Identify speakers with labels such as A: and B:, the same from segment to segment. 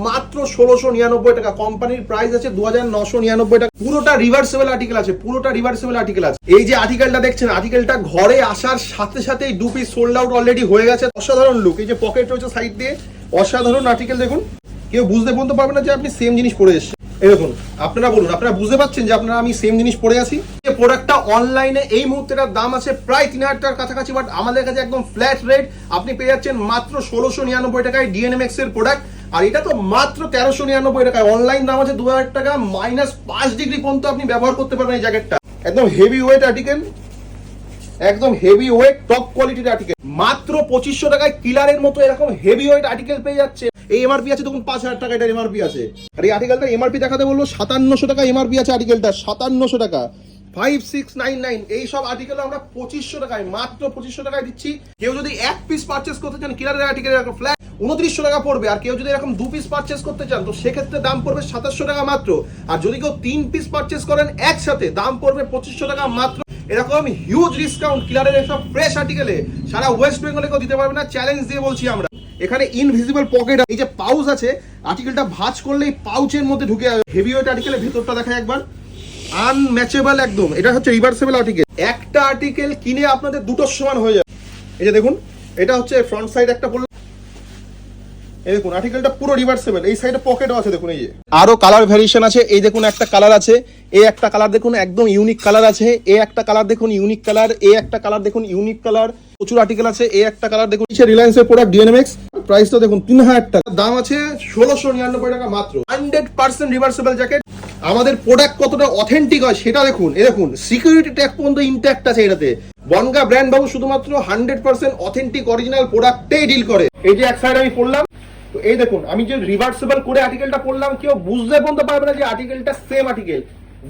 A: মাত্র 1699 টাকা। কোম্পানির প্রাইস আছে 2999 টাকা। পুরোটা রিভার্সেবল আর্টিকেল আছে, পুরোটা রিভার্সেবল আর্টিকেল আছে। এই যে আর্টিকেলটা দেখছেন, আর্টিকেলটা ঘরে আসার সাথে সাথেই 2 পিস সোল্ড আউট অলরেডি হয়ে গেছে। অসাধারণ লুক, এই যে পকেট রয়েছে সাইড দিয়ে, অসাধারণ আর্টিকেল। দেখুন, কেউ বুঝতে বলতে পারবে না যে আপনি সেম জিনিস পরে এসেছেন। এই দেখুন, আপনারা বলুন, আপনারা বুঝতে পারছেন যে আপনারা আমি সেম জিনিস পরে আছি? এই প্রোডাক্টটা অনলাইনে এই মুহূর্তেটার দাম আছে প্রায় 3000 টাকার কাছাকাছি, বাট আমাদের কাছে একদম ফ্ল্যাট রেট। আপনি পেয়ে যাচ্ছেন মাত্র 1699 টাকায় ডিএনএমএক্স এর প্রোডাক্ট। আর এটা তো মাত্র 1399 টাকায়। অনলাইন দাম আছে 2000 টাকা, -5 ডিগ্রি পর্যন্ত আপনি ব্যবহার করতে পারবেন এই জ্যাকেটটা। একদম হেভি ওয়েট আর্টিকেল, একদম হেভি ওয়েট টপ কোয়ালিটির আর্টিকেল। মাত্র 2500 টাকায় কিলারের মতো এরকম হেভি ওয়েট আর্টিকেল পেয়ে যাচ্ছে। এই এমআরপি আছে দেখুন 5000 টাকা এটার এমআরপি আছে। আর এই আর্টিকেলটা এমআরপি দেখাতে বললো 5700 টাকা এমআরপি আছে আর্টিকেলটা, 5700 টাকা। 5699 এই সব আর্টিকেল আমরা 2500 টাকায়, মাত্র 2500 টাকায় দিচ্ছি। কেউ যদি এক পিস পারচেস করতে চান কিলারের আর্টিকেল এরকম ফ্ল্যাট 2900 টাকা পড়বে। আর কেউ যদি এরকম 2 পিস পারচেস করতে চান তো সেক্ষেত্রে দাম পড়বে 2700 টাকা মাত্র। আর যদি কেউ 3 পিস পারচেস করেন একসাথে দাম পড়বে 2500 টাকা মাত্র। এরকম হিউজ ডিসকাউন্ট কিলারের এসব ফ্রেশ আর্টিকেলে সারা ওয়েস্ট বেঙ্গলে কেউ দিতে পারবে না, চ্যালেঞ্জ দিয়ে বলছি আমরা। এখানে ইনভিজিবল পকেট, এই যে পাউচ আছে, আর্টিকেলটা ভাঁজ করলেই পাউচের মধ্যে ঢুকে যাবে। হেভি ওয়েট আর্টিকেলের ভেতরটা দেখা একবার, আনম্যাচেবল একদম। এটা হচ্ছে রিভার্সেবল আর্টিকেল। একটা আর্টিকেল কিনে আপনাদের দুটোর সমান হয়ে যাবে। এই যে দেখুন, এটা হচ্ছে ফ্রন্ট সাইড একটা পড়লো, এই দেখুন আর্টিকেলটা পুরো রিভার্সেবল। এই সাইডে পকেটও আছে দেখুন। এই যে আরো কালার ভ্যারিয়েশন আছে। এই দেখুন একটা কালার আছে, এই একটা কালার দেখুন একদম ইউনিক কালার আছে। এই একটা কালার দেখুন ইউনিক কালার, এই একটা কালার দেখুন ইউনিক কালার। প্রচুর আর্টিকেল আছে। এই একটা কালার দেখুন, রিলায়েন্সের প্রোডাক্ট ডিএনএমএক্স। প্রাইসটা দেখুন 3000 টাকা, দাম আছে 1699 টাকা মাত্র। 100% রিভার্সেবল জ্যাকেট। আমাদের প্রোডাক্ট কতটা অথেন্টিক হয় সেটা দেখুন। এই দেখুন সিকিউরিটি ট্যাগ পর্যন্ত ইনট্যাক্ট আছে এটাতে। বনগা ব্র্যান্ড বাবু শুধুমাত্র 100% অথেন্টিক অরিজিনাল প্রোডাক্টেই ডিল করে। এই যে এক সাইড আমি পড়লাম, তো এই দেখুন আমি যে রিভার্সেবল করে আর্টিকেলটা পড়লাম, কেউ বুঝতে বলতে পারবে না যে আর্টিকেলটা সেম আর্টিকেল।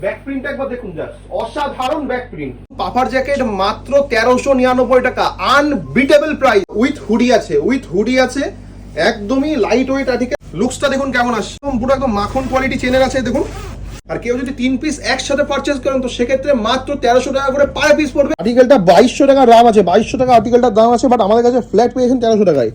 A: ব্যাক প্রিন্ট একবার দেখুন, জাস্ট অসাধারণ ব্যাক প্রিন্ট। পাফার জ্যাকেট মাত্র 1399 টাকা, আনবিটেবল প্রাইস। উইথ হুডি আছে, উইথ হুডি আছে, একদমই লাইট ওয়েট আর্টিকেল। লুকসটা দেখুন কেমন আসছে, পুরো একদম মাখন কোয়ালিটি চেনের আছে দেখুন। আর কেউ যদি 3 পিস একসাথে পারচেজ করেন তো সেক্ষেত্রে মাত্র 1300 টাকা করে পার পিস পড়বে। আর্টিকেলটা 2200 টাকা দাম আছে, 2200 টাকা আর্টিকেলটার দাম আছে, বাট আমাদের কাছে ফ্ল্যাট পেয়েছেন 1300 টাকায়।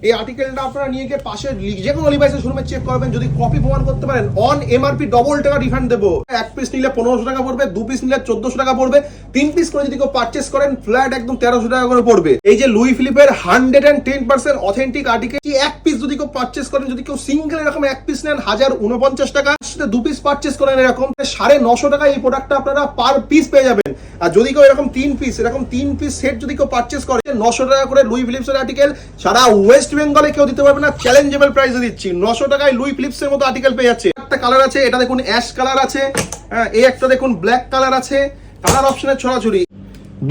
A: এই আর্টিকেলটা আপনারা নিয়ে গিয়ে পাশের যে কোনো লিভাইসের শোরুমে চেক করবেন। যদি কপি প্রমাণ করতে পারেন অন এমআরপি ডবল টাকা রিফান্ড দেবো। এক পিস নিলে 1500 টাকা পড়বে, 2 পিস নিলে 1400 টাকা পড়বে, 3 পিস করে যদি কেউ পারচেস করেন ফ্ল্যাট একদম 1300 টাকা করে পড়বে। এই যে লুই ফিলিপের 110% অথেন্টিক আর্টিকেল, এক পিস যদি কেউ পারচেস করেন, যদি কেউ সিঙ্গেল এরকম এক পিস নেন 1049 টাকা, 2 পিস পারচেস করেন এরকম 950 টাকা এই প্রোডাক্টটা আপনারা পার পিস পেয়ে যাবেন। আর যদি কেউ এরকম 3 পিস সেট যদি কেউ পারচেস করে 900 টাকা করে লুই ফিলিপসের আর্টিকেল সারা ওয়েস্ট বেঙ্গলে কেউ দিতে পারবে না, চ্যালেঞ্জেবল প্রাইসে দিচ্ছি। 900 টাকায় লুই ফিলিপসের মতো আর্টিকেল পেয়ে যাচ্ছে। একটা কালার আছে, এটা দেখুন অ্যাশ কালার আছে, এই একটা দেখুন ব্ল্যাক কালার আছে। কালার অপশনের ছড়াছড়ি।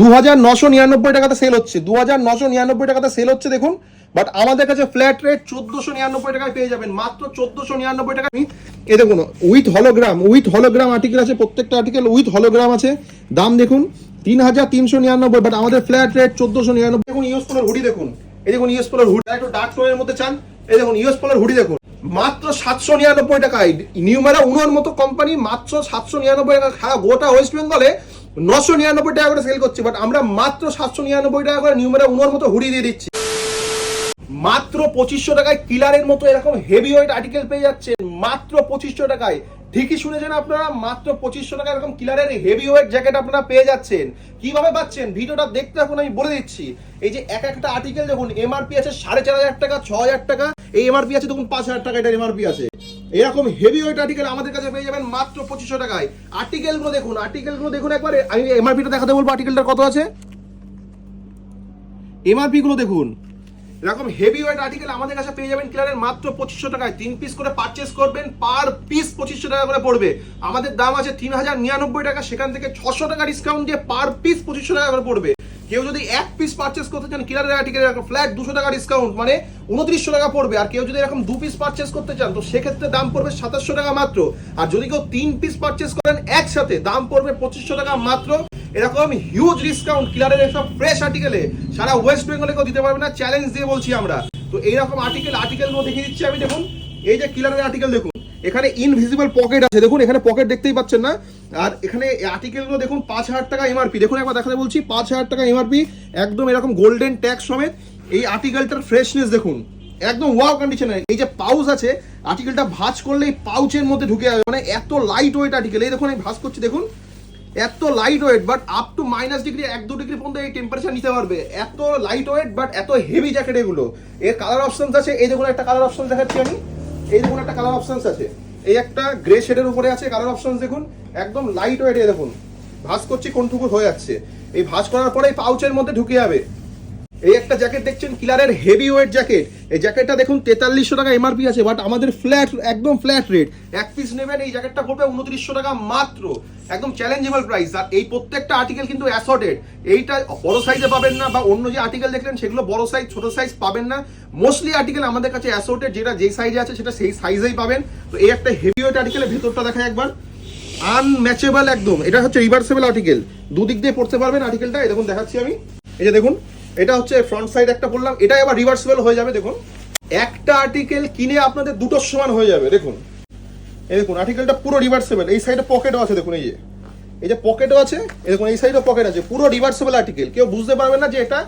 A: 2999 টাকাতে সেল হচ্ছে, 2999 টাকাতে সেল হচ্ছে দেখুন। বাট আমাদের কাছে ফ্ল্যাট রেট 1499 টাকায় পেয়ে যাবেন, মাত্র 1499 টাকা। এই দেখুন উইথ হলোগ্রাম আর্টিকেল আছে, প্রত্যেকটা আর্টিকেল উইথ হলোগ্রাম আছে। দাম দেখুন 3399, বাট আমাদের ফ্ল্যাট রেট 1499। দেখুন ইউএস পোলোর হুডি দেখুন, এই দেখুন ইউএস পোলোর হুডি একটু ডার্ক টোনের মধ্যে চান, এই দেখুন ইউএস পোলোর হুডি দেখুন মাত্র 799 টাকায়। নিউমেরা উনোর মতো কোম্পানি মাত্র 799 টাকা। সারা গোটা ওয়েস্ট বেঙ্গলে 999 টাকা করে সেল করছে, বাট আমরা মাত্র 799 টাকা করে নিউমেরা উনোর মতো হুডি দিয়ে দিচ্ছি। মাত্র 2500 টাকায় কিলারের মতো এরকম হেভি ওয়েট আর্টিকেল পেয়ে যাচ্ছেন, মাত্র 2500 টাকায়। ঠিকই শুনেছেন আপনারা, মাত্র 2500 টাকা এরকম কিলারের হেভি ওয়েট জ্যাকেট আপনারা পেয়ে যাচ্ছেন। কিভাবে পাচ্ছেন ভিডিওটা দেখতে এখন আমি বলে দিচ্ছি। এই যে এক একটা আর্টিকেল দেখুন এমআরপি আছে 4500 টাকা, 6000 টাকা, এই এমআরপি আছে দেখুন 5000 টাকা এটার এমআরপি আছে। এরকম হেভি ওয়েট আর্টিকেল আমাদের কাছে পেয়ে যাবেন মাত্র 2500 টাকায়। আর্টিকেলগুলো দেখুন একবারে। আমি এমআরপিটা দেখাতে বলবো আর্টিকেলটা কত আছে, এমআরপি গুলো দেখুন। এরকম হেভি ওয়েট আর্টিকেল আমাদের কাছে পেয়ে যাবেন কিলারের মাত্র 2500 টাকায়। 3 পিস করে পারচেস করবেন, পার পিস 2500 টাকা করে পড়বে। আমাদের দাম আছে 3099 টাকা, সেখান থেকে 600 টাকা ডিসকাউন্ট দিয়ে পার পিস 2500 টাকা করে পড়বে। কেউ যদি এক পিস পারচেস করতে চান কিলারের আর্টিকেল ফ্ল্যাট 200 টাকা ডিসকাউন্ট, মানে 2900 টাকা পড়বে। আর কেউ যদি এরকম 2 পিস পারচেস করতে চান তো সেক্ষেত্রে দাম পড়বে 2700 টাকা মাত্র। আর যদি কেউ 3 পিস পারচেস করেন একসাথে দাম পড়বে 2500 টাকা মাত্র। এরকম হিউজ ডিসকাউন্ট কিলারের এসব ফ্রেশ আর্টিকেলে সারা ওয়েস্ট বেঙ্গলে কেউ দিতে পারবে না, চ্যালেঞ্জ দিয়ে বলছি আমরা। তো এইরকম আর্টিকেলগুলো দেখিয়ে দিচ্ছি আমি। দেখুন এই যে কিলারের আর্টিকেল দেখুন, এখানে ইনভিজিবল পকেট আছে দেখুন, এখানে পকেট দেখতেই পাচ্ছেন না। আর এখানে আর্টিকেলগুলো দেখুন 5000 টাকা এমআরপি। দেখুন একবার দেখাতে বলছি, 5000 টাকা এমআরপি, একদম এরকম গোল্ডেন ট্যাগ সমেত। এই আর্টিকেলটার ফ্রেশনেস দেখুন, একদম ওয়াও কন্ডিশনে। এই যে পাউচ আছে, আর্টিকেলটা ভাঁজ করলে এই পাউচের মধ্যে ঢুকে যাবে, মানে এত লাইট ওয়েট আর্টিকেল। এই দেখুন আমি ভাঁজ করছি, দেখুন এত light weight, but up to -degree 1-2 degree পর্যন্ত এই টেম্পারেচার নিতে পারবে। এত লাইট ওয়েট বাট এত হেভি জ্যাকেট এগুলো। এর কালার অপশনস আছে, এই দেখুন একটা কালার অপশন দেখাচ্ছি আমি, এই দেখুন একটা কালার অপশনস আছে, এই একটা গ্রে শেডের উপরে আছে কালার অপশনস, দেখুন একদম লাইট ওয়েট। এই দেখুন ভাঁজ করছি কোনটুকু হয়ে যাচ্ছে, এই ভাঁজ করার পরে এই পাউচের মধ্যে ঢুকে যাবে। এই একটা জ্যাকেট দেখছেন কিলারের হেভি ওয়েট জ্যাকেট, এই জ্যাকেটটা দেখুন 4300 টাকা এমআরপি আছে, বাট আমাদের ফ্ল্যাট একদম ফ্ল্যাট রেট। এক পিস নেবেন এই জ্যাকেটটা পড়বে 2900 টাকা মাত্র, একদম চ্যালেঞ্জেবল প্রাইস। আর এই প্রত্যেকটা আর্টিকেল কিন্তু অ্যাসর্টেড, এইটা বড় সাইজে পাবেন না, বা অন্য যে আর্টিকেল দেখলেন সেগুলো বড় সাইজ ছোট সাইজ পাবেন না। মোস্টলি আর্টিকেল আমাদের কাছে অ্যাসর্টেড, যেটা যেই সাইজে আছে সেটা সেই সাইজেই পাবেন। তো এই একটা হেভি ওয়েট আর্টিকেলের ভেতরটা দেখা একবার, আনম্যাচেবল একদম। এটা হচ্ছে রিভার্সেবল আর্টিকেল, দুদিক দিয়ে পড়তে পারবেন আর্টিকেলটা। এই দেখুন দেখাচ্ছি আমি, এই যে দেখুন এটা হচ্ছে ফ্রন্ট সাইড একটা বললাম, এটা আবার রিভার্সেবল হয়ে যাবে। দেখুন একটা আর্টিকেল কিনে আপনাদের দুটোর সমান হয়ে যাবে। দেখুন এই দেখুন আর্টিকেলটা পুরো রিভার্সেবল, এই সাইডে পকেটও আছে, দেখুন এই যে পকেটও আছে, এই দেখুন এই সাইডে পকেট আছে, পুরো রিভার্সেবল আর্টিকেল। কেউ বুঝতে পারবে না যে এটা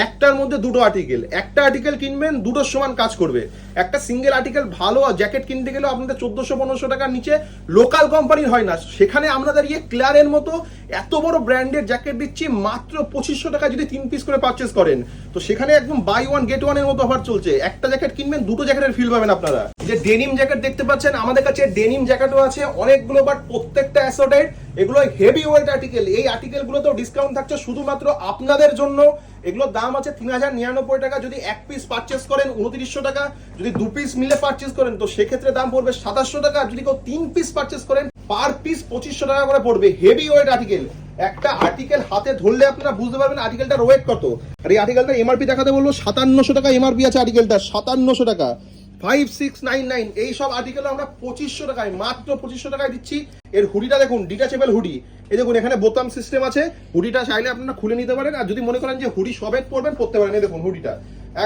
A: একটার মধ্যে দুটো আর্টিকেল। একটা আর্টিকেল কিনবেন দুটোর সমান কাজ করবে। একটা সিঙ্গেল আর্টিকেল ভালো জ্যাকেট কিনতে গেলে আপনাদের 1400-1500 টাকার নিচে লোকাল কোম্পানির হয় না, সেখানে আমরা দাঁড়িয়ে ক্লিয়ারের মতো এত বড় ব্র্যান্ডের জ্যাকেট দিচ্ছি মাত্র 2500 টাকা যদি 3 পিস করে পারচেস করেন। তো সেখানে একদম বাই ওয়ান গেট ওয়ান এর মতো অফার চলছে। একটা জ্যাকেট কিনবেন দুটো জ্যাকেটের ফিল পাবেন আপনারা। যে ডেনিম জ্যাকেট দেখতে পাচ্ছেন আমাদের কাছে ডেনিম জ্যাকেটও আছে অনেকগুলো, বাট প্রত্যেকটা অ্যাসর্টেড, এগুলো হেভি ওয়েট আর্টিকেল। এই আর্টিকেলগুলোতেও ডিসকাউন্ট থাকছে শুধুমাত্র আপনাদের জন্য। এগুলোর দাম আছে 3099 টাকা, যদি এক পিস পারচেস করেন 2900 টাকা, যদি 2 পিস মিলে পারচেস করেন তো সেক্ষেত্রে দাম পড়বে 2700 টাকা, যদি কেউ 3 পিস পারচেস করেন পার পিস 2500 টাকা করে পড়বে। হেভি ওয়েট আর্টিকেল, একটা আর্টিকেল হাতে ধরলে আপনারা বুঝতে পারবেন আর্টিকেলটার ওয়েট কত। আর এই আর্টিকেলটা এমআরপি দেখাতে বললো 5700 টাকা এমআরপি আছে আর্টিকেলটা, 5700 টাকা 5699। এই সব আর্টিকেল আমরা 2500 টাকায়, মাত্র 2500 টাকায় দিচ্ছি। এর হুডিটা দেখুন, ডিটাচেবল হুডি, এই দেখুন এখানে বোতাম সিস্টেম আছে, হুডিটা চাইলে আপনারা খুলে নিতে পারেন। আর যদি মনে করেন যে হুডি সবেত পরবেন পরতে পারেন। এই দেখুন হুডিটা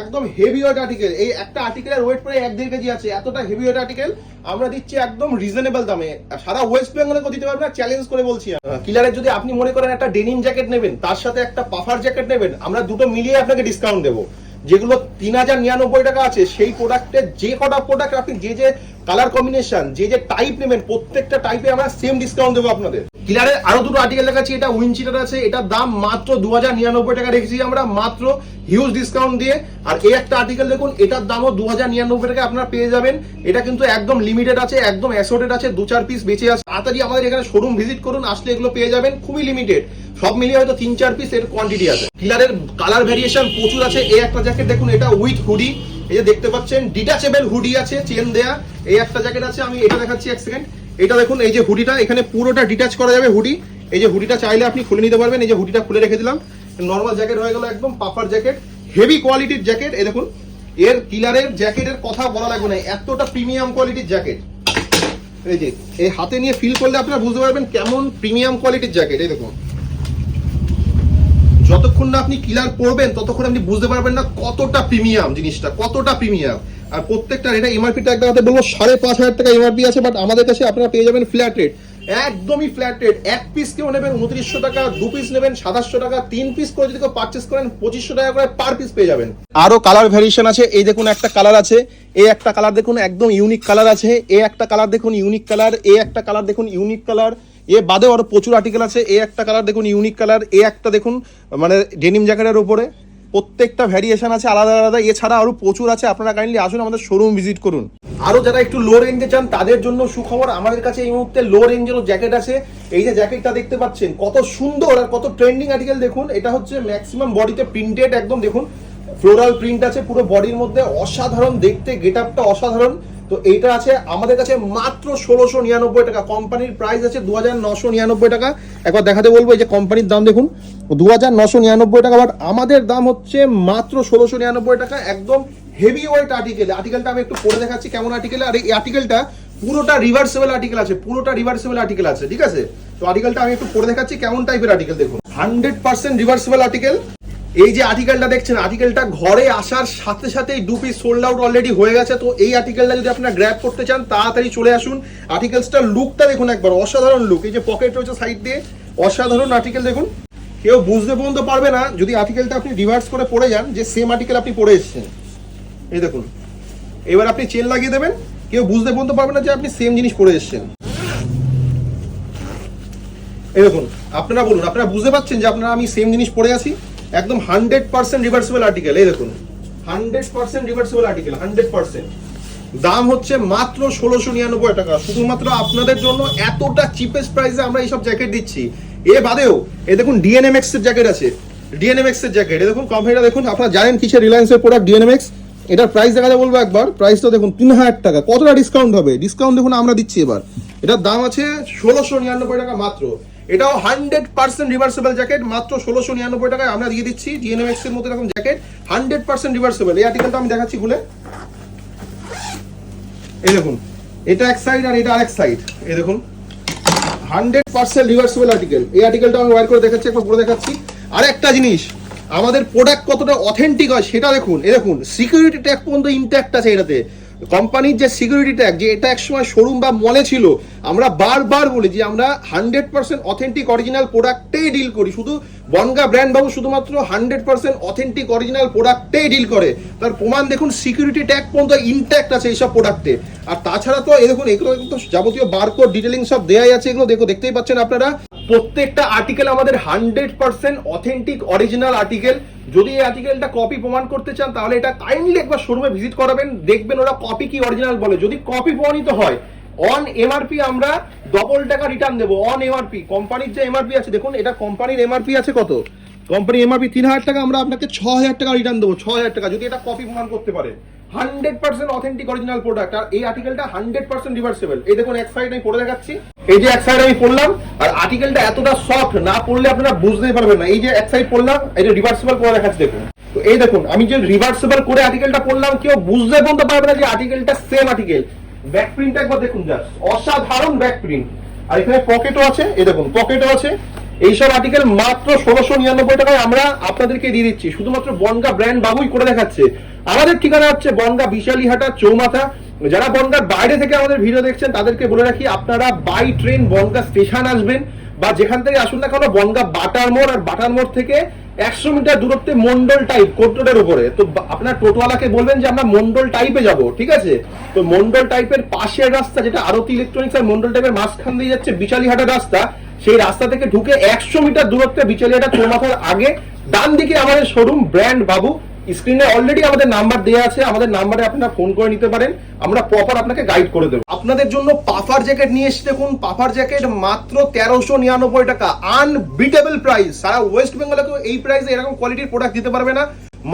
A: একদম হেভি ওয়েট আর্টিকেল, এই একটা আর্টিকেলের ওয়েট প্রায় 1-1.5 কেজি আছে। এতটা হেভি ওয়েট আর্টিকেল আমরা দিচ্ছি একদম রিজনেবল দামে। সারা ওয়েস্ট বেঙ্গলে কেউ দিতে পারবে না, চ্যালেঞ্জ করে বলছি। কিলারের যদি আপনি মনে করেন একটা ডেনিম জ্যাকেট নেবেন, তার সাথে একটা পাফার জ্যাকেট নেবেন, আমরা দুটো মিলিয়ে আপনাকে ডিসকাউন্ট দেবো। যেগুলো 3099 টাকা আছে সেই প্রোডাক্টের যে কটা প্রোডাক্ট আপনি যে কালার কম্বিনেশন যে টাইপ নেবেন প্রত্যেকটা টাইপে আমরা সেম ডিসকাউন্ট দেবো আপনাদের। কিলারের আরো দুটো আর্টিকেল দেখাচ্ছি, এটা উইনচিটার আছে, এটার দাম মাত্র 2099 টাকা রেখেছি আমরা, মাত্র হিউজ ডিসকাউন্ট দিয়ে। আর এই একটা আর্টিকেল দেখুন, এটার দামও 2099 টাকা আপনারা পেয়ে যাবেন। এটা কিন্তু একদম লিমিটেড আছে, একদম অ্যাসর্টেড আছে, 2-4 পিস বেঁচে আছে। তাড়াতাড়ি আমাদের এখানে শোরুম ভিজিট করুন, আসলে এগুলো পেয়ে যাবেন, খুবই লিমিটেড, সব মিলিয়ে হয়তো 3-4 পিস এর কোয়ান্টিটি আছে। কিলারের কালার ভ্যারিয়েশন প্রচুর আছে। এই একটা জ্যাকেট দেখুন, এটা উইথ হুডি, এই যে দেখতে পাচ্ছেন ডিটাচেবল হুডি আছে, চেন দেয়া। এই একটা জ্যাকেট আছে, আমি এটা দেখাচ্ছি এক সেকেন্ড। এটা দেখুন, এই যে হুডিটা এখানে পুরোটা ডিটাচ করা যাবে হুডি। এই যে হুডিটা চাইলে আপনি খুলে নিতে পারবেন, এই যে হুডিটা খুলে রেখে দিলাম, নরমাল জ্যাকেট হয়ে গেল, একদম পাফার জ্যাকেট, হেভি কোয়ালিটির জ্যাকেট। এই দেখুন এর কিলারের জ্যাকেটের কথা বলা লাগবে না, এতটা প্রিমিয়াম কোয়ালিটির জ্যাকেট। এই যে এই হাতে নিয়ে ফিল করলে আপনারা বুঝতে পারবেন কেমন প্রিমিয়াম কোয়ালিটির জ্যাকেট। এই দেখুন যতক্ষণ না আপনি কিলার পরবেন ততক্ষণ আপনি বুঝতে পারবেন না কতটা প্রিমিয়াম জিনিসটা, কতটা প্রিমিয়াম। আর প্রত্যেকটার এটা এমআরপিটা একটা কথা বলবো 5500 টাকা এমআরপি আছে, বাট আমাদের কাছে আপনারা পেয়ে যাবেন ফ্ল্যাট রেট, একদমই ফ্ল্যাট রেট। এক পিস কেউ নেবেন 2900 টাকা, 2 পিস নেবেন 2700 টাকা, 3 পিস করে যদি কেউ পারচেস করেন 2500 টাকা করে পার পিস পেয়ে যাবেন। আরো কালার ভ্যারিয়েশন আছে, এই দেখুন একটা কালার আছে, এই একটা কালার দেখুন একদম ইউনিক কালার আছে, এই একটা কালার দেখুন ইউনিক কালার, এই একটা কালার দেখুন ইউনিক কালার, এ বাদেও আরো প্রচুর আর্টিকেল আছে। এই একটা কালার দেখুন ইউনিক কালার, এই একটা দেখুন মানে ডেনিম জ্যাকেটের উপরে, প্রত্যেকটা ভ্যারিয়েশন আছে আলাদা আলাদা। এছাড়া আরো প্রচুর আছে, আপনারা কাইন্ডলি আসুন আমাদের শোরুম ভিজিট করুন। আরো যারা একটু লো রেঞ্জে চান তাদের জন্য সুখবর, আমাদের কাছে এই মুহূর্তে লো রেঞ্জেরও জ্যাকেট আছে। এই যে জ্যাকেটটা দেখতে পাচ্ছেন কত সুন্দর আর কত ট্রেন্ডিং আর্টিকেল, দেখুন এটা হচ্ছে ম্যাক্সিমাম বডিতে প্রিন্টেড, একদম দেখুন ফ্লোরাল প্রিন্ট আছে পুরো বডির মধ্যে, অসাধারণ দেখতে, গেট আপটা অসাধারণ। তো এইটা আছে আমাদের কাছে মাত্র 1699 টাকা, কোম্পানির প্রাইস আছে 2999 টাকা। একবার দেখাতে বলবো, এই যে কোম্পানির দাম দেখুন 2999 টাকা, বাট আমাদের দাম হচ্ছে মাত্র 1699 টাকা। একদম হেভি ওয়েট আর্টিকেল। আর্টিকেলটা আমি একটু পরে দেখাচ্ছি কেমন আর্টিকেল। আর এই আর্টিকেলটা পুরোটা রিভার্সেবল আর্টিকেল আছে, পুরোটা রিভার্সেবল আর্টিকেল আছে, ঠিক আছে। তো আর্টিকেলটা আমি একটু পরে দেখাচ্ছি কেমন টাইপের আর্টিকেল, দেখুন 100% রিভার্সেবল আর্টিকেল। এই যে আর্টিকেলটা দেখছেন, আর্টিকেলটা ঘরে আসার সাথে সাথেই 2 পিস সোল্ড আউট অলরেডি হয়ে গেছে। তো এই আর্টিকেলটা যদি আপনারা গ্র্যাব করতে চান তাড়াতাড়ি চলে আসুন। আর্টিকেলসটার লুকটা দেখুন একবার, অসাধারণ লুক। এই যে পকেট রয়েছে সাইড দিয়ে, অসাধারণ আর্টিকেল দেখুন। কেউ বুঝতে পর্যন্ত পারবে না যদি আর্টিকেলটা আপনি রিভার্স করে পড়ে যান যে সেম আর্টিকেল আপনি পড়ে এসেছেন। এই দেখুন, এবার আপনি চেন লাগিয়ে দেবেন, কেউ বুঝতে বলতে পারবে না যে আপনি সেম জিনিস পরে এসেছেন। এই দেখুন, আপনারা বলুন, আপনারা বুঝতে পারছেন যে আপনারা আমি সেম জিনিস পরে আছি? একদম 100% রিভার্সিবল আর্টিকেল। এই দেখুন 100% রিভার্সিবল আর্টিকেল, 100%। দাম হচ্ছে মাত্র 1699 টাকা, শুধুমাত্র আপনাদের জন্য এতটা চিপেস্ট প্রাইসে আমরা এইসব জ্যাকেট দিচ্ছি। এ বাদেও এই দেখুন ডিএনএমএক্স এর জ্যাকেট আছে, ডিএনএমএক্স এর জ্যাকেট। এই দেখুন কোম্পানিটা দেখুন, আপনারা জানেন কিসের, রিলায়েন্সের প্রোডাক্ট ডিএনএমএক্স। এটার প্রাইস দেখাতে বলবো একবার, প্রাইসটা দেখুন 3000 টাকা। কতটা ডিসকাউন্ট হবে? ডিসকাউন্ট দেখুন আমরা দিচ্ছি এবার। এটার দাম আছে 1699 টাকা মাত্র। এটাও 100% রিভার্সিবল জ্যাকেট, মাত্র 1699 টাকায় আমরা দিয়ে দিচ্ছি। ডিএনএমএক্স এর মধ্যে এরকম জ্যাকেট 100% রিভার্সিবল। এই আর্টিকেলটা আমি দেখাচ্ছি খুলে। এই দেখুন, এটা এক সাইড আর এটা আরেক সাইড। এই দেখুন 100% রিভার্সিবল আর্টিকেল। এই আর্টিকেলটা আমি ওয়্যার করে দেখাচ্ছি, একবার পরে দেখাচ্ছি। আর একটা জিনিস, আমাদের প্রোডাক্ট কতটা অথেন্টিক হয় সেটা দেখুন। এই দেখুন সিকিউরিটি ট্যাগ পর্যন্ত ইনট্যাক্ট আছে এটাতে। কোম্পানির যে সিকিউরিটি ট্যাগ, যে এটা একসময় শোরুম বা মলে ছিল, আমরা বারবার বলি যে আমরা 100% অথেন্টিক অরিজিনাল প্রোডাক্টেই ডিল করি। শুধু বনগা ব্র্যান্ড বাবু শুধুমাত্র 100% অথেন্টিক অরিজিনাল প্রোডাক্টেই ডিল করে। তার প্রমাণ দেখুন, সিকিউরিটি ট্যাগ পর্যন্ত ইনট্যাক্ট আছে এইসব প্রোডাক্টে। আর তাছাড়া তো এই দেখুন, এগুলো কিন্তু যাবতীয় বারকোড ডিটেলিং সব দেয়াই আছে। এগুলো দেখতেই পাচ্ছেন আপনারা। প্রত্যেকটা আর্টিকেল আমাদের 100% অথেন্টিক অরিজিনাল আর্টিকেল। যদি এই আর্টিকেলটা কপি প্রমাণ করতে চান তাহলে এটা কাইন্ডলি একবার শোরুমে ভিজিট করাবেন, দেখবেন ওরা কপি কি অরিজিনাল বলে। যদি কপি প্রমাণিত হয়, অন এমআরপি আমরা ডবল টাকা রিটার্ন দেবো। অন এমআরপি, কোম্পানির যে এমআরপি আছে দেখুন, এটা কোম্পানির এমআরপি আছে কত? কোম্পানি এমআরপি 3000 টাকা, আমরা আপনাকে 6000 টাকা রিটার্ন দেবো। 6000 টাকা যদি এটা কপি প্রমাণ করতে পারে। 100% অথেন্টিক অরিজিনাল প্রোডাক্ট। আর এই আর্টিকেলটা 100% রিভার্সিবল। এই দেখুন এক সাইড আমি পরে দেখাচ্ছি। এই যে এক সাইড আমি পড়লাম, আর আর্টিকেলটা এতটা সফট, না পড়লে আপনারা বুঝতেই পারবেন না। এই যে এক সাইড পড়লাম, এটা রিভার্সিবল করে দেখাচ্ছি দেখুন। তো এই দেখুন, আমি যে রিভার্সিবল করে আর্টিকেলটা পড়লাম, কেউ বুঝতে বলতে পারবে না যে আর্টিকেলটা সেম আর্টিকেল। ব্যাক প্রিন্টটা একবার দেখুন, জাস্ট অসাধারণ ব্যাক প্রিন্ট। আর এখানে পকেটও আছে, এই দেখুন পকেটও আছে। এইসব আর্টিকেল মাত্র 1699 টাকায় আমরা আপনাদেরকে দিয়ে দিচ্ছি। শুধুমাত্র বনগা ব্র্যান্ড বাবুই করে দেখাচ্ছে। আমাদের ঠিকানা হচ্ছে বনগা বিশালীহাটা চৌমাথা। যারা বনগার বাইরে থেকে আমাদের ভিডিও দেখছেন তাদেরকে বলে রাখি, আপনারা বাই ট্রেন বনগা স্টেশন আসবেন, বা যেখান থেকে আসুন না কেন, বনগা বাটার মোড়, আর বাটার মোড় থেকে 100 মিটার দূরত্বে মন্ডল টাইপ কোর্ট রোডের উপরে। তো আপনার টোটোওয়ালাকে বলবেন যে আমরা মন্ডল টাইপে যাব, ঠিক আছে? তো মন্ডল টাইপের পাশের রাস্তা, যেটা আরতি ইলেকট্রনিক্স আর মন্ডল টাইপের মাঝখান দিয়ে যাচ্ছে বিশালীহাটার রাস্তা, সেই রাস্তা থেকে ঢুকে 100 মিটার দূরত্বে বিচলিয়াটা চৌমাথার আগে ডান দিকে আমাদের শোরুম ব্র্যান্ড বাবু। স্ক্রিনে অলরেডি আমাদের নাম্বার দেওয়া আছে, আমাদের নাম্বারে আপনারা ফোন করে নিতে পারেন, আমরা প্রপার আপনাকে গাইড করে দেবো। আপনাদের জন্য পাফার জ্যাকেট নিয়ে এসে দেখুন, পাফার জ্যাকেট মাত্র 1399 টাকা। Unbeatable price. সারা ওয়েস্ট বেঙ্গলে কেউ এই প্রাইসে এরকম কোয়ালিটির প্রোডাক্ট দিতে পারবে না।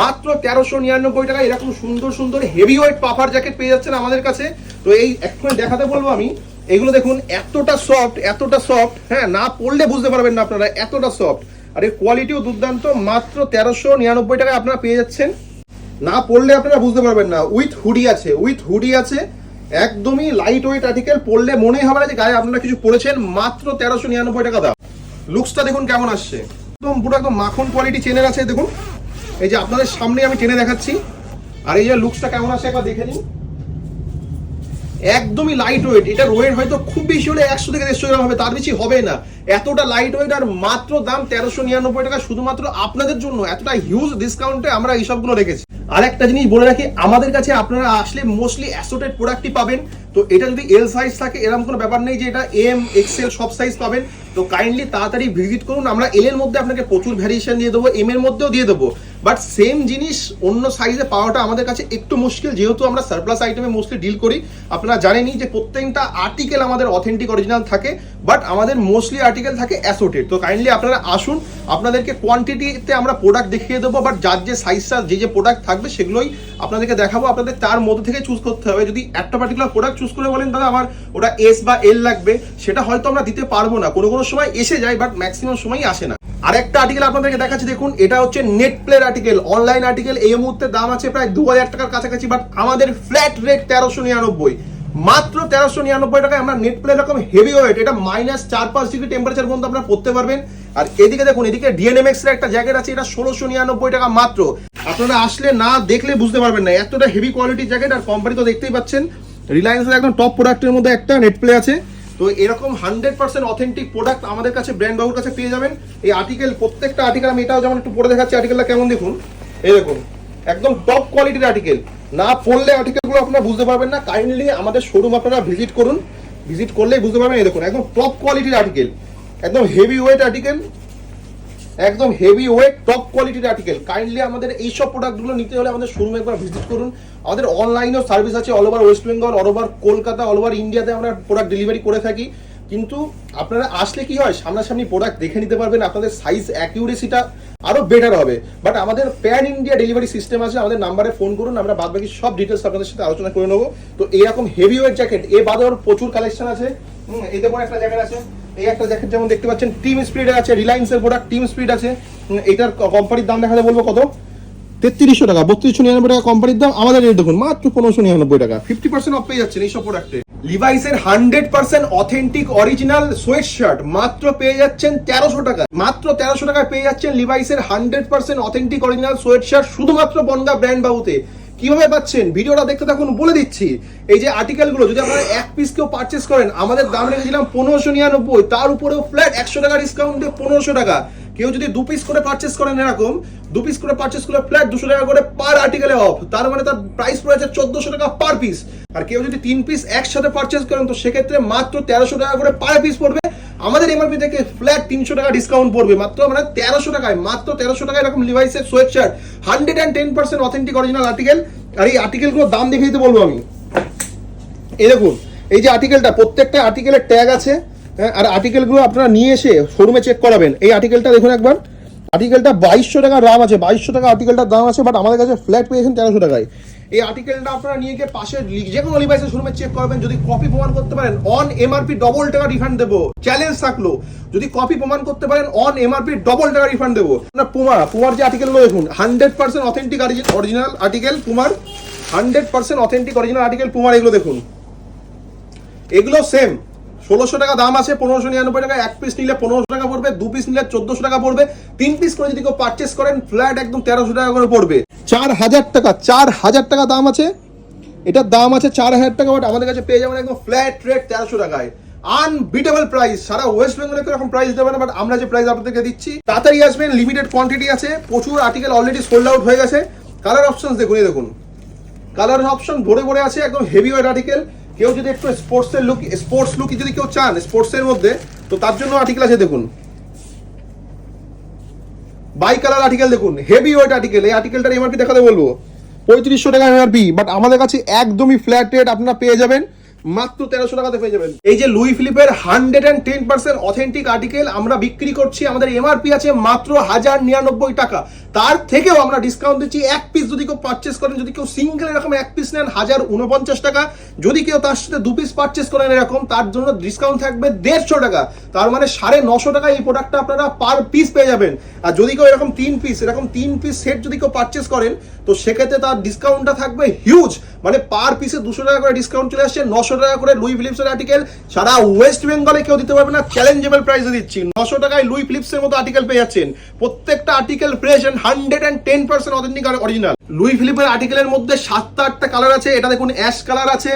A: মাত্র 1399 টাকা এরকম সুন্দর সুন্দর হেভি ওয়েট পাফার জ্যাকেট পেয়ে যাচ্ছেন আমাদের কাছে। তো এই এক্ষুনি দেখাতে বলবো আমি, এগুলো দেখুন এতটা সফট, এতটা সফট, হ্যাঁ না পড়লে বুঝতে পারবেন না আপনারা, এতটা সফট। আর এর কোয়ালিটিও দুর্দান্ত। মাত্র 1399 টাকায় আপনারা পেয়ে যাচ্ছেন, না পড়লে আপনারা বুঝতে পারবেন না। উইথ হুডি আছে, উইথ হুডি আছে। একদমই লাইট ওয়েট আর্টিকেল, পড়লে মনেই হবে না যে গায়ে আপনারা কিছু পড়েছেন। মাত্র 1399 টাকা দাম। লুকসটা দেখুন কেমন আসছে, একদম পুরো একদম মাখন কোয়ালিটি চেনের আছে দেখুন। এই যে আপনাদের সামনে আমি টেনে দেখাচ্ছি, আর এই যে লুকসটা কেমন আসে একবার দেখে নিন। একদমই লাইট ওয়েট। এটার ওয়েট হয়তো খুব বেশি হলে 100 থেকে 150 গ্রাম হবে, তার বেশি হবে না। এতটা লাইট ওয়েট, আর মাত্র দাম 1399 টাকা। শুধুমাত্র আপনাদের জন্য এতটা হিউজ ডিসকাউন্টে আমরা এই সবগুলো রেখেছি। আর একটা জিনিস বলে রাখি, আমাদের কাছে আপনারা আসলে মোস্টলি অ্যাসোর্টেড প্রোডাক্টই পাবেন। তো এটা যদি এল সাইজ থাকে, এরকম কোনো ব্যাপার নেই যে এটা এম এক্সেল সব সাইজ পাবেন। তো কাইন্ডলি তাড়াতাড়ি ভিজিট করুন। আমরা এল এর মধ্যে আপনাকে প্রচুর ভ্যারিয়েশন দিয়ে দেবো, এম এর মধ্যেও দিয়ে দেবো। বাট সেম জিনিস অন্য সাইজে পাওয়াটা আমাদের কাছে একটু মুশকিল, যেহেতু আমরা সারপ্লাস আইটেমে মোস্টলি ডিল করি। আপনারা জানেনই যে প্রত্যেকটা আর্টিকেল আমাদের অথেন্টিক অরিজিনাল থাকে, বাট আমাদের মোস্টলি আর্টিকেল থাকে অ্যাসোর্টেড। তো কাইন্ডলি আপনারা আসুন, আপনাদেরকে কোয়ান্টিটিতে আমরা প্রোডাক্ট দেখিয়ে দেবো। বাট যার যে সাইজটা, যে প্রোডাক্ট থাকবে সেগুলোই আপনাদেরকে দেখাবো। আপনাদের তার মধ্যে থেকে চুজ করতে হবে। যদি একটা পার্টিকুলার প্রোডাক্ট চুজ করে বলেন দাদা আমার ওটা এস বা এল লাগবে, সেটা হয়তো আমরা দিতে পারবো না। কোনো কোনো সময় এসে যায়, বাট ম্যাক্সিমাম সময়ই আসে না। আর একটা আর্টিকেল আপনাদেরকে দেখাচ্ছি দেখুন, এটা হচ্ছে নেট প্লের আর্টিকেল, অনলাইন আর্টিকেল। এই মুহূর্তে দাম আছে প্রায় 2000 টাকার কাছাকাছি, বাট আমাদের ফ্ল্যাট রেট 1399। মাত্র 1399 টাকায় আমরা নেট প্লে এরকম হেভি ওয়েট, এটা -4-5 ডিগ্রি টেম্পারেচার পর্যন্ত আপনারা পড়তে পারবেন। আর এদিকে দেখুন, এদিকে ডিএনএমএক্স এর একটা জ্যাকেট আছে, এটা 1699 টাকা মাত্র। আপনারা আসলে না দেখলে বুঝতে পারবেন না, এতটা হেভি কোয়ালিটির জ্যাকেট। আর কোম্পানি তো দেখতেই পাচ্ছেন, রিলায়েন্সের একদম টপ প্রোডাক্টের মধ্যে একটা নেট প্লে আছে। তো এরকম 100% অথেন্টিক প্রোডাক্ট আমাদের কাছে ব্র্যান্ড বাবুর কাছে পেয়ে যাবেন। এই আর্টিকেল, প্রত্যেকটা আর্টিকেল আমি এটাও যেমন একটু পরে দেখাচ্ছি আর্টিকেলটা কেমন দেখুন। এই দেখুন একদম টপ কোয়ালিটির আর্টিকেল। না পড়লে আর্টিকেলগুলো আপনারা বুঝতে পারবেন না। কাইন্ডলি আমাদের শোরুম আপনারা ভিজিট করুন, ভিজিট করলেই বুঝতে পারবেন। এই দেখুন একদম টপ কোয়ালিটির আর্টিকেল, একদম হেভি ওয়েট আর্টিকেল, একদম হেভি ওয়েট টপ কোয়ালিটির আর্টিকেল। কাইন্ডলি আমাদের এইসব প্রোডাক্টগুলো নিতে হলে আমাদের শোরুমে একবার ভিজিট করুন। আমাদের অনলাইনেও সার্ভিস আছে, all over West Bengal, all over Kolkata, all over ইন্ডিয়াতে আমরা প্রোডাক্ট ডেলিভারি করে থাকি। কিন্তু আপনারা আসলে কি হয়, সামনাসামনি প্রোডাক্ট দেখে নিতে পারবেন, আপনাদের সাইজ অ্যাকিউরেসিটা আরো বেটার হবে। বাট আমাদের প্যান ইন্ডিয়া ডেলিভারি সিস্টেম আছে, আমাদের নাম্বারে ফোন করুন, আমরা বাদ বাকি সব ডিটেলস আপনাদের সাথে আলোচনা করে নেবো। তো এরকম হেভি ওয়েট জ্যাকেট এ বাদে আরো প্রচুর কালেকশন আছে। এই দেখুন একটা জ্যাকেট আছে, এই একটা জ্যাকেট যেমন দেখতে পাচ্ছেন টিম স্পিরিট আছে, রিলায়েন্সের প্রোডাক্ট টিম স্পিরিট আছে। এটার কোম্পানির দাম দেখাতে বলবো কত, 3300 টাকা, 3299 টাকা কোম্পানির দাম। আমাদের রেট দেখুন মাত্র 1599 টাকা, 50% অফ পেয়ে যাচ্ছেন এইসব প্রোডাক্টে। লিভাইসের 100% অথেন্টিক অরিজিনাল সোয়েট শার্ট মাত্র পেয়ে যাচ্ছেন 1300 টাকা, মাত্র 1300 টাকায় পেয়ে যাচ্ছেন লিভাইসের 100% অথেন্টিক অরিজিনাল সোয়েট শার্ট শুধুমাত্র বনগা ব্র্যান্ড বাবুতে। কিভাবে পাচ্ছেন ভিডিওটা দেখতে থাকুন, বলে দিচ্ছি। এই যে আর্টিকেলগুলো যদি আপনারা এক পিস কেউ পারচেস করেন, আমাদের দাম রেখেছিলাম 1599, তার উপরেও ফ্ল্যাট 100 টাকা ডিসকাউন্ট দিয়ে 1500 টাকা। কেউ যদি 2 পিস করে পারচেস করেন, এরকম 2 পিস করে পারচেস করলে ফ্ল্যাট 200 টাকা করে পার আর্টিকেলে অফ, তার মানে তার প্রাইস পড়েছে 1400 টাকা পার পিস। আর কেউ যদি 3 পিস একসাথে পারচেস করেন, তো সেক্ষেত্রে মাত্র 1300 টাকা করে পার পিস পড়বে। আমাদের এমআরপি থেকে ফ্ল্যাট 300 টাকা ডিসকাউন্ট পড়বে, মাত্র মানে 1300 টাকায়, মাত্র 1300 টাকায় এরকম লিভাইসের sweat shirt 110% authentic original article. আর এই আর্টিকেলগুলোর দাম দেখে দিতে বলবো আমি। এই দেখুন এই যে আর্টিকেলটা, প্রত্যেকটা আর্টিকেলের ট্যাগ আছে, হ্যাঁ, আর আর্টিকেলগুলো আপনারা নিয়ে এসে শোরুমে চেক করাবেন। এই আর্টিকেলটা দেখুন একবার, আর্টিকেলটা 2200 টাকার দাম আছে, 2200 টাকা আর্টিকেলটার দাম আছে, বাট আমাদের কাছে ফ্ল্যাট পেয়েছেন 1300 টাকায়। এই আর্টিকেলটা আপনারা নিয়ে গিয়ে পাশে যে কোনো লিভাইসের শোরুমে চেক করবেন, যদি কপি প্রমাণ করতে পারেন অন এমআরপি ডবল টাকা রিফান্ড দেবো। চ্যালেঞ্জ থাকলো, যদি কপি প্রমাণ করতে পারেন অন এমআরপি ডবল টাকা রিফান্ড দেবো। পুমার যে আর্টিকেলগুলো দেখুন 100% অথেন্টিক অরিজিনাল আর্টিকেল পুমার, 100% অথেন্টিক অরিজিনাল আর্টিকেল পুমার। এগুলো দেখুন, এগুলো সেম 1600 টাকা দাম আছে, 1599 টাকা। এক পিস নিলে 1500 টাকা পড়বে, 2 পিস নিলে 1400 টাকা পড়বে, 3 পিস করে যদি কেউ পারচেস করেন ফ্ল্যাট একদম 1300 টাকা করে পড়বে। 4000 টাকা, 4000 টাকা দাম আছে, এটার দাম আছে 4000 টাকা, বাট আমাদের কাছে পেয়ে যাবেন একদম ফ্ল্যাট রেট 1300 টাকায়। আনবিটেবল প্রাইস, সারা ওয়েস্ট বেঙ্গলে এরকম প্রাইস দেবে না, বাট আমরা যে প্রাইস আপনাদেরকে দিচ্ছি। তাড়াতাড়ি আসবেন, লিমিটেড কোয়ান্টিটি আছে, প্রচুর আর্টিকেল অলরেডি সোল্ড আউট হয়ে গেছে। কালার অপশন দেখুন, এই দেখুন কালার অপশন ভরে ভরে আছে, একদম হেভি ওয়েট আর্টিকেল। কেউ যদি একটু স্পোর্টস লুক যদি কেউ চান স্পোর্টসের মধ্যে, তো তার জন্য আর্টিকেল আছে দেখুন, বাই কালার আর্টিকেল দেখুন, হেভি ওয়েট আর্টিকেল। এই আর্টিকেলটার এমআরপি দেখাতে বলবো 3500 টাকা এমআরপি, বাট আমাদের কাছে একদমই ফ্ল্যাট রেট আপনারা পেয়ে যাবেন মাত্র 1300 টাকাতে পেয়ে যাবেন। এই যে লুই ফিলিপের 110% অথেন্টিক আর্টিকেল আমরা বিক্রি করছি, আমাদের এমআরপি আছে মাত্র 1099 টাকা। তার থেকেও আমরা ডিসকাউন্ট দিচ্ছি, এক পিস যদি কেউ পারচেস করেন, যদি কেউ সিঙ্গেল এরকম এক পিস নেন 1049 টাকা, যদি কেউ তার সাথে 2 পিস পারচেস করেন এরকম, তার জন্য ডিসকাউন্ট থাকবে 150 টাকা। তার মানে 950 টাকা এই প্রোডাক্টটা আপনারা পার পিস পেয়ে যাবেন। আর যদি কেউ এরকম 3 পিস সেট যদি কেউ পারচেস করেন, তো সেক্ষেত্রে তার ডিসকাউন্টটা থাকবে হিউজ, মানে পার পিসে 200 টাকা করে ডিসকাউন্ট চলে আসছে। 900 টাকা করে লুই ফিলিপসের আর্টিকেল সারা ওয়েস্ট বেঙ্গলে কেউ দিতে পারবে না, চ্যালেঞ্জেবল প্রাইসে দিচ্ছি। 900 টাকায় লুই ফিলিপসের মতো আর্টিকেল পেয়ে যাচ্ছেন, প্রত্যেকটা article fresh and 110% authentic original. Louis ফিলিপের আর্টিকেলের মধ্যে 7টা কালার আছে। এটা দেখুন অ্যাশ কালার আছে,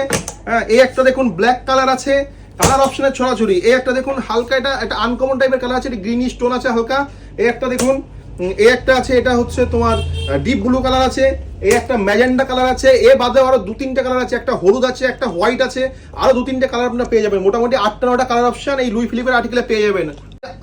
A: হ্যাঁ, এই একটা দেখুন ব্ল্যাক কালার আছে, কালার অপশনের ছড়াছড়ি। এই একটা দেখুন হালকা, এটা আনকমন টাইপের কালার আছে, গ্রিনিশ টোন আছে হালকা। এই একটা দেখুন, এই একটা আছে, এটা হচ্ছে তোমার ডিপ ব্লু কালার আছে। এই একটা ম্যাজেন্ডা কালার আছে, এ বাদে আরো 2-3টা কালার আছে, একটা হলুদ আছে, একটা হোয়াইট আছে, আরো 2-3টে কালার আপনারা পেয়ে যাবেন। মোটামুটি 8টা-9টা কালার অপশন এই লুই ফিলিপের আর্টিকেলে পেয়ে যাবেন।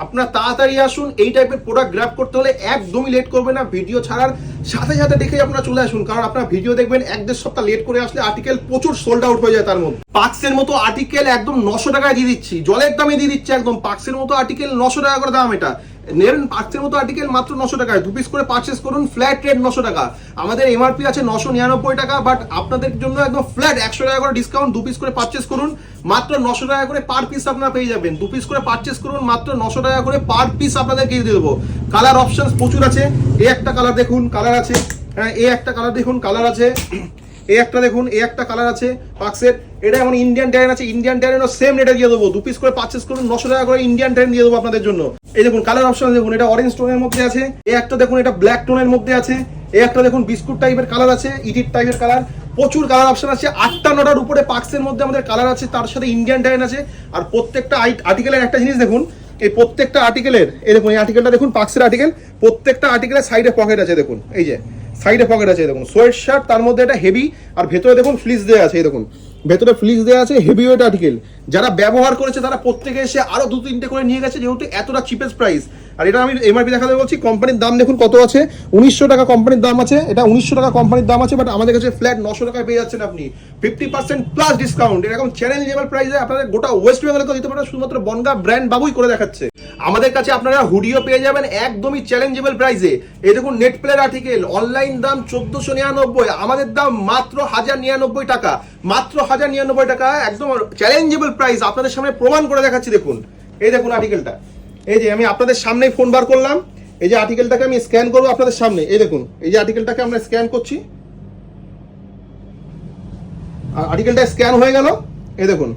A: আপনারা তাড়াতাড়ি আসুন, এই টাইপের প্রোডাক্ট গ্র্যাব করতে হলে একদমই লেট করবেন না, ভিডিও ছাড়ার সাথে সাথে দেখে আপনারা চলে আসুন। কারণ আপনারা ভিডিও দেখবেন 1-1.5 সপ্তাহ লেট করে আসলে আর্টিকেল প্রচুর সোল্ড আউট হয়ে যায়। তার মধ্যে পাক্সের মতো আর্টিকেল একদম 900 টাকায় দিয়ে দিচ্ছি, জলের দামে দিয়ে দিচ্ছি একদম। পাক্সের মতো আর্টিকেল 900 টাকা করে দাম, এটা নেবেন পাক্সের মতো আর্টিকেল মাত্র 900 টাকায়। 2 পিস করে পারচেস করুন, ফ্ল্যাট রেট 900 টাকা। আমাদের এমআরপি আছে 999 টাকা, বাট আপনাদের জন্য একদম ফ্ল্যাট 100 টাকা করে ডিসকাউন্ট। 2 পিস করে পারচেস করুন, মাত্র 900 টাকা করে পার পিস আপনারা পেয়ে যাবেন। 2 পিস করে পারচেস করুন, মাত্র 900 টাকা করে পার পিস আপনাদেরকে দিয়ে দেবো। কালার অপশন প্রচুর আছে, এই একটা কালার দেখুন কালার আছে, হ্যাঁ, এই একটা কালার দেখুন কালার আছে, এই একটা দেখুন, এই একটা কালার আছে পাক্সের। এটা এমন ইন্ডিয়ান ট্যারেন আছে, ইন্ডিয়ান ট্যারেনও সেম রেটে দিয়ে দেবো। 2 পিস করে পারচেস করুন, 900 টাকা করে ইন্ডিয়ান ট্যারেন দিয়ে দেবো আপনাদের জন্য। এই দেখুন কালার অপশন দেখুন, এটা অরেঞ্জ টোনের মধ্যে আছে, এই একটা দেখুন এটা ব্ল্যাক টোনের মধ্যে আছে, এই একটা দেখুন বিস্কুট টাইপের কালার আছে, ইটির টাইপের কালার। প্রচুর কালার অপশন আছে, 8টা-9টার উপরে পাক্সের মধ্যে আমাদের কালার আছে, তার সাথে ইন্ডিয়ান ট্যারেন আছে। আর প্রত্যেকটা আর্টিকেলের একটা জিনিস দেখুন, এই প্রত্যেকটা আর্টিকেলের, এই দেখুন এই আর্টিকেলটা দেখুন পাক্সের আর্টিকেল, প্রত্যেকটা আর্টিকেলের সাইডে পকেট আছে দেখুন, এই যে সাইডে পকেট আছে, দেখুন সোয়েট শার্ট, তার মধ্যে এটা হেভি, আর ভেতরে দেখুন ফ্লিস দেওয়া আছে, এই দেখুন ভেতরে ফ্লিস দেওয়া আছে, হেভি ওয়েট আর্টিকেল। যারা ব্যবহার করেছে তারা প্রত্যেকে এসে আরো 2-3টে করে নিয়ে গেছে, যেহেতু এতটা চিপেস্ট প্রাইস। আর এটা আমি এমআরপি দেখাতে বলছি, কোম্পানির দাম দেখুন কত আছে, 1900 টাকা কোম্পানির দাম আছে, এটা 1900 টাকা কোম্পানির দাম আছে, বাট আমাদের কাছে ফ্ল্যাট 900 টাকায় পেয়ে যাচ্ছেন আপনি 50% প্লাস ডিসকাউন্ট। এরকম চ্যালেঞ্জেবল প্রাইসে আপনাদের গোটা ওয়েস্ট বেঙ্গলকে দিতে পারেন, শুধুমাত্র বনগা ব্র্যান্ড বাবুই করে দেখাচ্ছে। আমাদের কাছে আপনারা হুডিও পেয়ে যাবেন একদমই চ্যালেঞ্জেবল প্রাইসে। এই দেখুন নেট প্লেয়ার আর্টিকেল, অনলাইন দাম 1499, আমাদের দাম মাত্র 1099 টাকা, মাত্র 1099 টাকা, একদম চ্যালেঞ্জেবল প্রাইস। আপনাদের সামনে প্রমাণ করে দেখাচ্ছি, দেখুন এই দেখুন আর্টিকেলটা, এই যে আমি আপনাদের সামনেই ফোন বার করলাম, এই যে আর্টিকেলটাকে আমি স্ক্যান করবো আপনাদের সামনে, এই দেখুন এই যে আর্টিকেলটাকে আমরা স্ক্যান করছি, আর্টিকেলটা স্ক্যান হয়ে গেল, এই দেখুন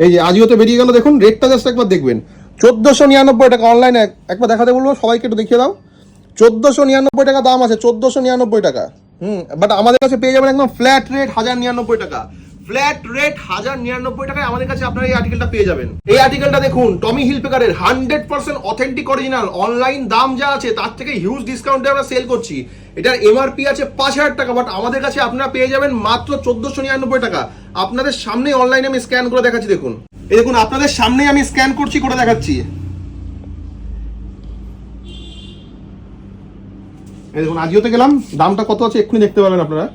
A: এই যে আজিওতে বেরিয়ে গেল, দেখুন রেটটা জাস্ট একবার দেখবেন, 1499 টাকা অনলাইনে। একবার দেখাতে বলবো সবাইকে, একটু দেখিয়ে দাও, 1499 টাকা দাম আছে, 1499 টাকা। বাট আমাদের কাছে পেয়ে যাবেন একদম ফ্ল্যাট রেট 1099 টাকা, ফ্ল্যাট রেট 1099 টাকায় আমাদের কাছে আপনারা এই আর্টিকেলটা পেয়ে যাবেন। এই আর্টিকেলটা দেখুন টমি হিলফিগারের 100% অথেন্টিক অরিজিনাল, অনলাইন দাম যা আছে তার থেকে হিউজ ডিসকাউন্টে আমরা সেল করছি। এটার এমআরপি আছে 5000 টাকা, বাট আমাদের কাছে আপনারা পেয়ে যাবেন মাত্র 1499 টাকা। আপনাদের সামনে অনলাইনে আমি স্ক্যান করে দেখাচ্ছি, দেখুন এই দেখুন আপনাদের সামনেই আমি স্ক্যান করছি, করে দেখাচ্ছি, এই দেখুন আজিওতে গেলাম, দামটা কত আছে এক্ষুনি দেখতে পাবেন আপনারা,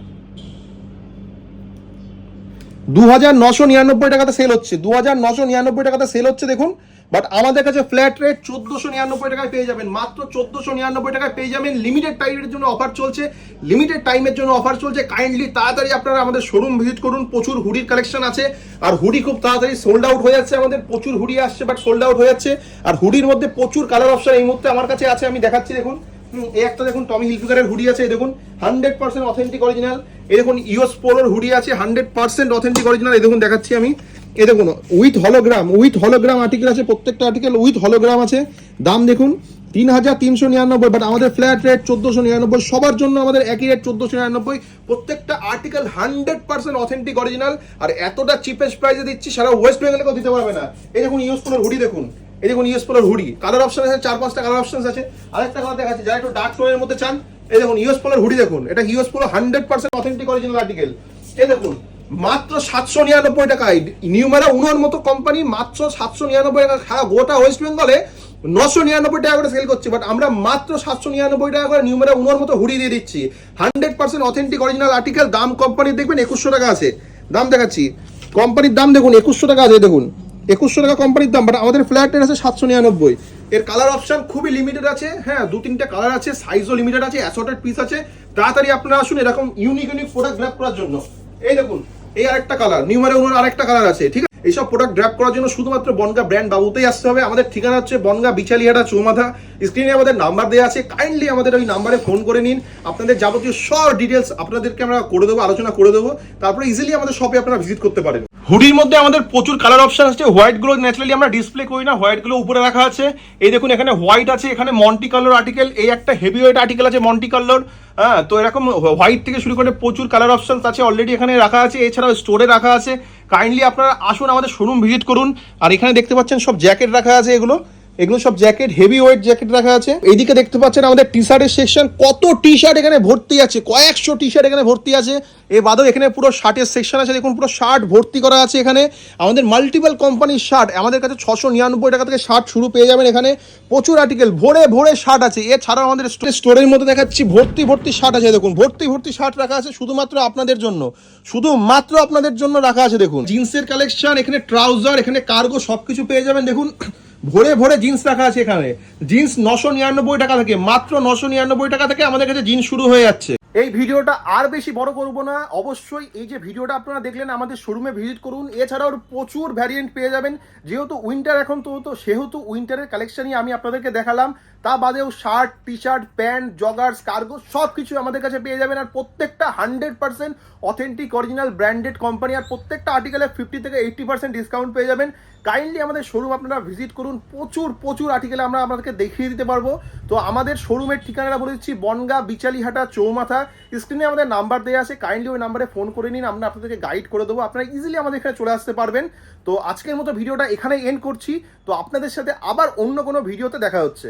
A: 2999 টাকাতে সেল হচ্ছে, 2999 টাকাতে সেল হচ্ছে দেখুন। বাট আমাদের কাছে ফ্ল্যাট রেট 1499 টাকায় পেয়ে যাবেন, মাত্র 1499 টাকায় পেয়ে যাবেন। লিমিটেড টাইমের জন্য অফার চলছে, লিমিটেড টাইমের জন্য অফার চলছে, কাইন্ডলি তাড়াতাড়ি আপনারা আমাদের শোরুম ভিজিট করুন। প্রচুর হুডির কালেকশন আছে, আর হুডি খুব তাড়াতাড়ি সোল্ড আউট হয়ে যাচ্ছে, আমাদের প্রচুর হুডি আসছে বাট সোল্ড আউট হয়ে যাচ্ছে। আর হুডির মধ্যে প্রচুর কালার অপশন এই মুহূর্তে আমার কাছে আছে, আমি দেখাচ্ছি দেখুন। এই একটা দেখুন টমি হিলফিগারের হুডি আছে, এই দেখুন 100% অথেন্টিক অরিজিনাল। এই দেখুন ইউএস পোলোর হুডি আছে 100% অথেন্টিক অরিজিনাল, এই দেখুন দেখাচ্ছি আমি, এই দেখুন উইথ হলোগ্রাম আর্টিকেল আছে, প্রত্যেকটা আর্টিকেল উইথ হলোগ্রাম আছে। দাম দেখুন 3399, বাট আমাদের ফ্ল্যাট রেট 1499, সবার জন্য আমাদের একই রেট 1499। প্রত্যেকটা আর্টিকেল 100% অথেন্টিক অরিজিনাল, আর এতটা চিপেস্ট প্রাইসে দিচ্ছি সারা ওয়েস্ট বেঙ্গলকেও দিতে পারবে না। এই দেখুন ইউএস পোলোর হুডি দেখুন, এই দেখুন ইউএস পোলোর হুডি, কালার অপশন আছে 4-5টা কালার অপশন আছে। আরেকটা কালার দেখাচ্ছি, যারা একটু ডার্ক টোনের মধ্যে চান, এই দেখুন ইউএস পোলোর হুডি দেখুন, এটা US polo 100% authentic original article. এই দেখুন মাত্র 799 টাকায়, নিউমেরা উনোর মতো কোম্পানি মাত্র 799 টাকা, সারা গোটা ওয়েস্ট বেঙ্গলে 999 টাকা করে সেল করছে, বাট আমরা মাত্র 799 টাকা করে নিউমেরা উনোর মতো হুডি দিয়ে দিচ্ছি। 100% অথেন্টিক অরিজিনাল আর্টিকেল। দাম কোম্পানির দেখবেন 2100 টাকা আছে, দাম দেখাচ্ছি, কোম্পানির দাম দেখুন 2100 টাকা আছে, দেখুন 2100 টাকা কোম্পানির দাম, বাট আমাদের ফ্ল্যাট রেট আছে 799। এর কালার অপশন খুবই লিমিটেড আছে, হ্যাঁ 2-3টে কালার আছে, সাইজও লিমিটেড আছে, অ্যাসর্টেড পিস আছে। তাড়াতাড়ি আপনারা আসুন এরকম ইউনিক প্রোডাক্ট গ্র্যাব করার জন্য। এই দেখুন এই আরেকটা কালার, নিউমেরা উনোর আরেকটা কালার আছে, ঠিক আছে। এইসব প্রোডাক্ট গ্র্যাব করার জন্য শুধুমাত্র বনগা ব্র্যান্ড বাবুতেই আসতে হবে। আমাদের ঠিকানা হচ্ছে বনগা বিচালিহাটা চৌমাথা, স্ক্রিনে আমাদের নাম্বার দেওয়া আছে, কাইন্ডলি আমাদের ওই নাম্বারে ফোন করে নিন, আপনাদের যাবতীয় সব ডিটেলস আপনাদেরকে আমরা করে দেবো, আলোচনা করে দেবো, তারপরে ইজিলি আমাদের শপে আপনারা ভিজিট করতে পারেন। হুডির মধ্যে আমাদের প্রচুর কালার অপশন আছে। হোয়াইট গুলো ন্যাচারালি আমরা ডিসপ্লে করি না, হোয়াইট গুলো উপরে রাখা আছে। এই দেখুন এখানে হোয়াইট আছে, এখানে মন্টি কালার আর্টিকেল, এই একটা হেভি ওয়েট আর্টিকেল আছে মন্টি কালার। হ্যাঁ, তো এরকম হোয়াইট থেকে শুরু করে প্রচুর কালার অপশন আছে অলরেডি এখানে রাখা আছে, এছাড়াও স্টোরে রাখা আছে। কাইন্ডলি আপনারা আসুন, আমাদের শোরুম ভিজিট করুন। আর এখানে দেখতে পাচ্ছেন সব জ্যাকেট রাখা আছে, এগুলো সব জ্যাকেট, হেভি ওয়েট জ্যাকেট রাখা আছে। এইদিকে দেখতে পাচ্ছেন আমাদের টি শার্টের সেকশন, কত টি শার্ট এখানে ভর্তি আছে, কয়েকশো টি শার্ট এখানে ভর্তি আছে। এ বাদেও এখানে পুরো শার্টের সেকশন আছে, দেখুন পুরো শার্ট ভর্তি করা আছে এখানে। আমাদের মাল্টিপল কোম্পানির শার্ট, আমাদের কাছে 699 টাকা থেকে শার্ট শুরু পেয়ে যাবেন। এখানে প্রচুর আর্টিকেল, ভরে ভরে শার্ট আছে। এছাড়াও আমাদের স্টোরের মধ্যে দেখাচ্ছি ভর্তি শার্ট আছে, দেখুন ভর্তি শার্ট রাখা আছে শুধুমাত্র আপনাদের জন্য, শুধুমাত্র আপনাদের জন্য রাখা আছে। দেখুন জিন্সের কালেকশন, এখানে ট্রাউজার, এখানে কার্গো সবকিছু পেয়ে যাবেন। দেখুন ভরে জিন্স রাখা আছে এখানে। জিন্স 999 টাকা থেকে, মাত্র 999 টাকা থেকে আমাদের কাছে জিন্স শুরু হয়ে যাচ্ছে। এই ভিডিওটা আর বেশি বড় করব না, অবশ্যই এই যে ভিডিওটা আপনারা দেখলেন আমাদের শোরুমে ভিজিট করুন। এছাড়াও প্রচুর ভ্যারিয়েন্ট পেয়ে যাবেন, যেহেতু উইন্টার এখন তো সেহেতু উইন্টারের কালেকশনই আমি আপনাদেরকে দেখালাম। তা বাদেও shirt, T shirt, pant, joggers, cargo সব কিছু আমাদের কাছে পেয়ে যাবেন। আর প্রত্যেকটা 100% অথেন্টিক অরিজিনাল ব্র্যান্ডেড কোম্পানি, আর প্রত্যেকটা আর্টিকেলে 50 থেকে 80% ডিসকাউন্ট পেয়ে যাবেন। কাইন্ডলি আমাদের শোরুম আপনারা ভিজিট করুন, প্রচুর আর্টিকেল আমরা আপনাদেরকে দেখিয়ে দিতে পারবো। তো আমাদের শোরুমের ঠিকানাটা বলে দিচ্ছি, বনগা বিচালিহাটা চৌমাথা, স্ক্রিনে আমাদের নাম্বার দেওয়া আছে, কাইন্ডলি ওই নাম্বারে ফোন করে নিন, আমরা আপনাদেরকে গাইড করে দেবো, আপনারা ইজিলি আমাদের এখানে চলে আসতে পারবেন। তো আজকের মতো ভিডিওটা এখানে এন্ড করছি, তো আপনাদের সাথে আবার অন্য কোনো ভিডিওতে দেখা হচ্ছে।